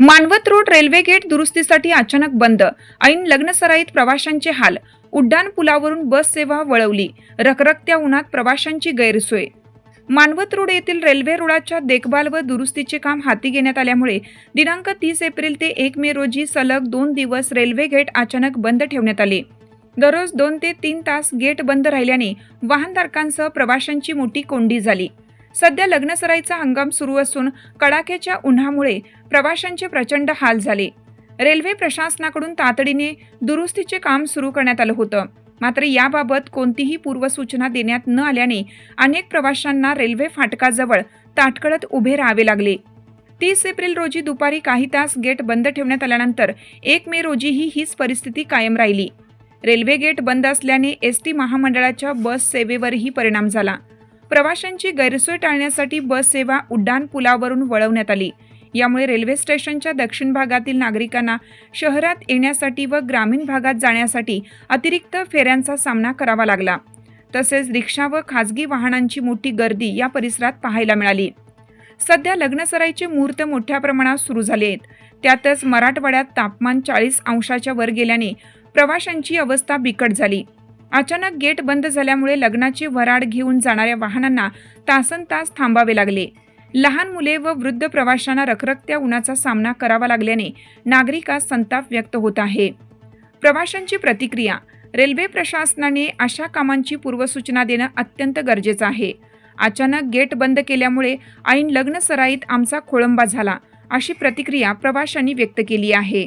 Manwat road railway gate दुरुस्तीसाठी अचानक बंद। ऐन लग्नसराईत प्रवाशांचे हाल। उड्डाण पुलावरून बस सेवा वळवली। रखरखत्या उन्हात प्रवाशांची गैरसोय। मानवत रोड येथील रेल्वे रुळाच्या देखभाल व दुरुस्तीचे काम हाती घेण्यात आल्यामुळे दिनांक 30 एप्रिल ते 1 मे रोजी सलग 2 दिवस रेल्वे गेट अचानक बंद ठेवण्यात आले। दररोज 2 ते 3 तास गेट बंद राहिल्याने वाहनधारकांसह प्रवाशांची मोठी कोंडी झाली। सध्या लग्नसराईचा हंगाम सुरू असून कडाक्याच्या उन्हामुळे प्रवाशांचे प्रचंड हाल झाले। रेल्वे प्रशासनाकडून तातडीने दुरुस्तीचे काम सुरू करण्यात आलं होतं, मात्र याबाबत कोणतीही पूर्वसूचना देण्यात न आल्याने अनेक प्रवाशांना रेल्वे फाटकाजवळ ताटकळत उभे राहावे लागले। 30 एप्रिल रोजी दुपारी काही तास गेट बंद ठेवण्यात आल्यानंतर 1 मे रोजीही हीच परिस्थिती कायम राहिली। रेल्वे गेट बंद असल्याने एसटी महामंडळाच्या बस सेवेवरही परिणाम झाला। प्रवाशांची गैरसोय टाळण्यासाठी बस सेवा उड्डाण पुलावरून वळवण्यात आली। यामुळे रेल्वे स्टेशनच्या दक्षिण भागातील नागरिकांना शहरात येण्यासाठी व ग्रामीण भागात जाण्यासाठी अतिरिक्त फेऱ्यांचा सामना करावा लागला। तसेच रिक्षा व खासगी वाहनांची मोठी गर्दी या परिसरात पाहायला मिळाली। सध्या लग्नसराईचे मुहूर्त मोठ्या प्रमाणात सुरू झाले आहेत। त्यातच मराठवाड्यात तापमान 40 अंशाच्या वर गेल्याने प्रवाशांची अवस्था बिकट झाली। अचानक गेट बंद झाल्यामुळे लग्नाची वऱ्हाड घेऊन जाणाऱ्या वाहनांना तासनतास थांबावे लागले। लहान मुले व वृद्ध प्रवाशांना रखरखत्या उन्हाचा सामना करावा लागल्याने नागरिकांत संताप व्यक्त होत आहे। प्रवाशांची प्रतिक्रिया। रेल्वे प्रशासनाने अशा कामांची पूर्वसूचना देणं अत्यंत गरजेचं आहे। अचानक गेट बंद केल्यामुळे ऐन लग्नसराईत आमचा खोळंबा झाला, अशी प्रतिक्रिया प्रवाशांनी व्यक्त केली आहे।